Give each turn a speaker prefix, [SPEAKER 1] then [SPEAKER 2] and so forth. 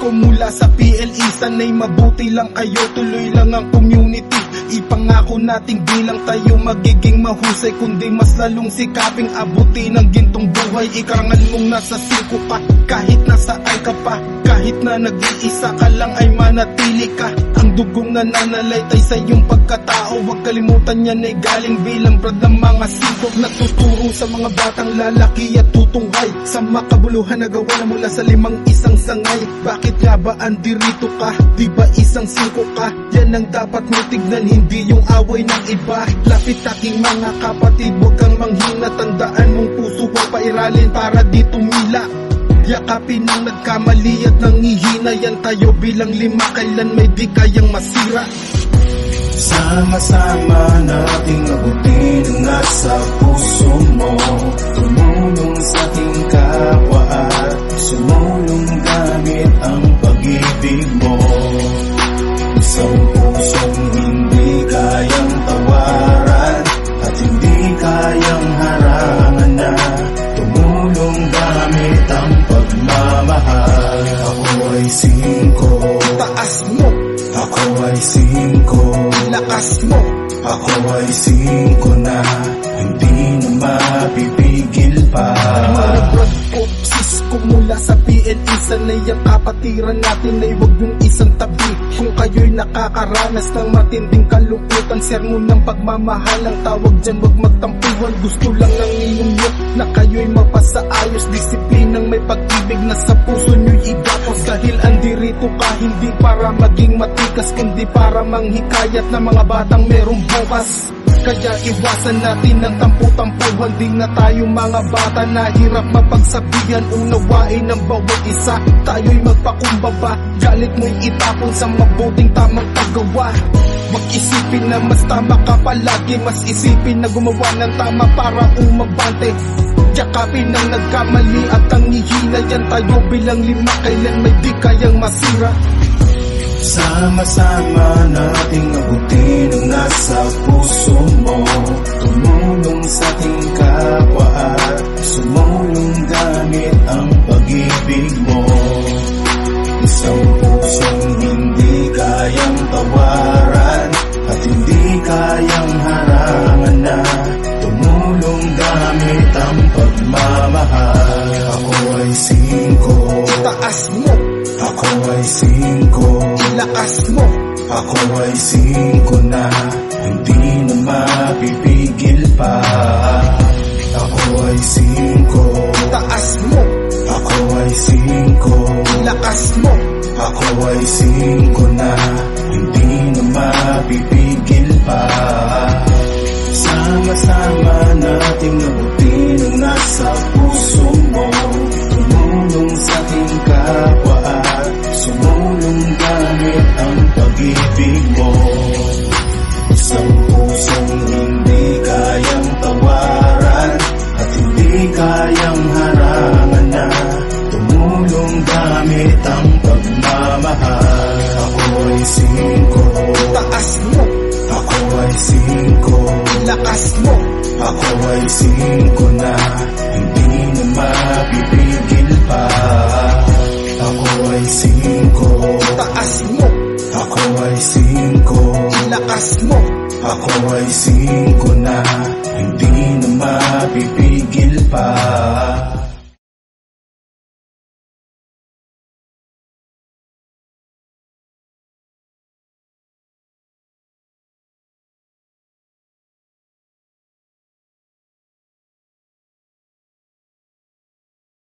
[SPEAKER 1] Mula sa PLE, sanay mabuti lang kayo, tuloy lang ang community. Ipangako nating bilang tayo magiging mahusay, kundi mas lalong sikaping abutin ang gintong buhay. Ikarangal mong nasa 5 ka, kahit nasa ay ka pa, kahit na nag-iisa ka lang ay manatili ka. Ang dugong nananalaytay sa iyong pagkatao, huwag kalimutan yan ay galing bilang brad ng mga singkok. Nagtuturo sa mga batang lalaki at tutunghay sa makabuluhan na gawa na mula sa 5 isang sangay. Bakit nga ba andirito ka? Di ba isang 5 ka? Yan ang dapat mo tignan, hindi yung away ng iba. Lapit aking mga kapatid, huwag kang manghina, tandaan mong puso huwag pairalin para di tumila. Yakapin ang nagkamali at nangihina, yan tayo bilang 5, kailan may di kayang masira.
[SPEAKER 2] Sama-sama nating abutin ang nasa puso mo, tumulong sa ating kapwa at sumulong gamit ang pag-ibig mo. Isang pusong hindi kayang tawaran at hindi kayang harangan na tumulong gamit ang pagmamahal. Ako ay 5,
[SPEAKER 1] taas mo.
[SPEAKER 2] Ako ay 5,
[SPEAKER 1] lakas mo.
[SPEAKER 2] Ako ay 5 na, hindi na mapipigil pa.
[SPEAKER 1] Mga brad ko, sis ko mula sa PLE, sanay ang kapatiran natin ay huwag yung isang tabi. Kung kayo'y nakakaranas ng matinding kalungkutan, sermon ng pagmamahal ang tawag dyan, huwag magtampuhan. Gusto lang ng ninyo na kayo'y mapasaayos, disiplinang may pag-ibig na sa puso nyo'y igapos. Dahil andirito ka hindi para maging matikas, kundi para manghikayat na mga batang merong bukas. Kaya iwasan natin ang tampu-tampuhan, di na tayo mga bata na hirap mapagsabihan. Unawain ng bawat isa, tayo'y magpakumbaba, galit mo'y itapon sa mabuting tamang paggawa. Huwag isipin na mas tama ka palagi, mas isipin na gumawa ng tama para umabante. Yakapin ang nagkamali at ang hihina, yan tayo bilang 5, kailan may di kayang masira.
[SPEAKER 2] Sama-sama nating abutin ang nasa puso mo, tumulong sa ating kapwa at sumulong gamit ang pag-ibig mo. Isang pusong hindi kayang tawaran at hindi kayang harangan na tumulong gamit ang pagmamahal. Ako ay 5,
[SPEAKER 1] taas mo.
[SPEAKER 2] Ako ay 5,
[SPEAKER 1] lakas mo.
[SPEAKER 2] Ako ay 5 na, hindi na mapipigil pa. Ako ay 5,
[SPEAKER 1] taas mo.
[SPEAKER 2] Ako ay 5,
[SPEAKER 1] lakas mo.
[SPEAKER 2] Ako ay 5 na, hindi na mapipigil pa. Sama-sama nating abutin ang nasa puso mo, tumulong sa ating kapwa at sumulong gamit ang pag-ibig mo. Isang pusong hindi kayang tawaran at hindi kayang harangan na tumulong gamit ang pagmamahal. Ako ay 5,
[SPEAKER 1] taas mo.
[SPEAKER 2] Ako ay 5,
[SPEAKER 1] lakas mo.
[SPEAKER 2] Ako ay 5 na, hindi na mapipigil pa. Ako ay 5,
[SPEAKER 1] taas mo.
[SPEAKER 2] Ako ay 5,
[SPEAKER 1] lakas mo.
[SPEAKER 2] Ako ay 5 na, hindi na mapipigil pa.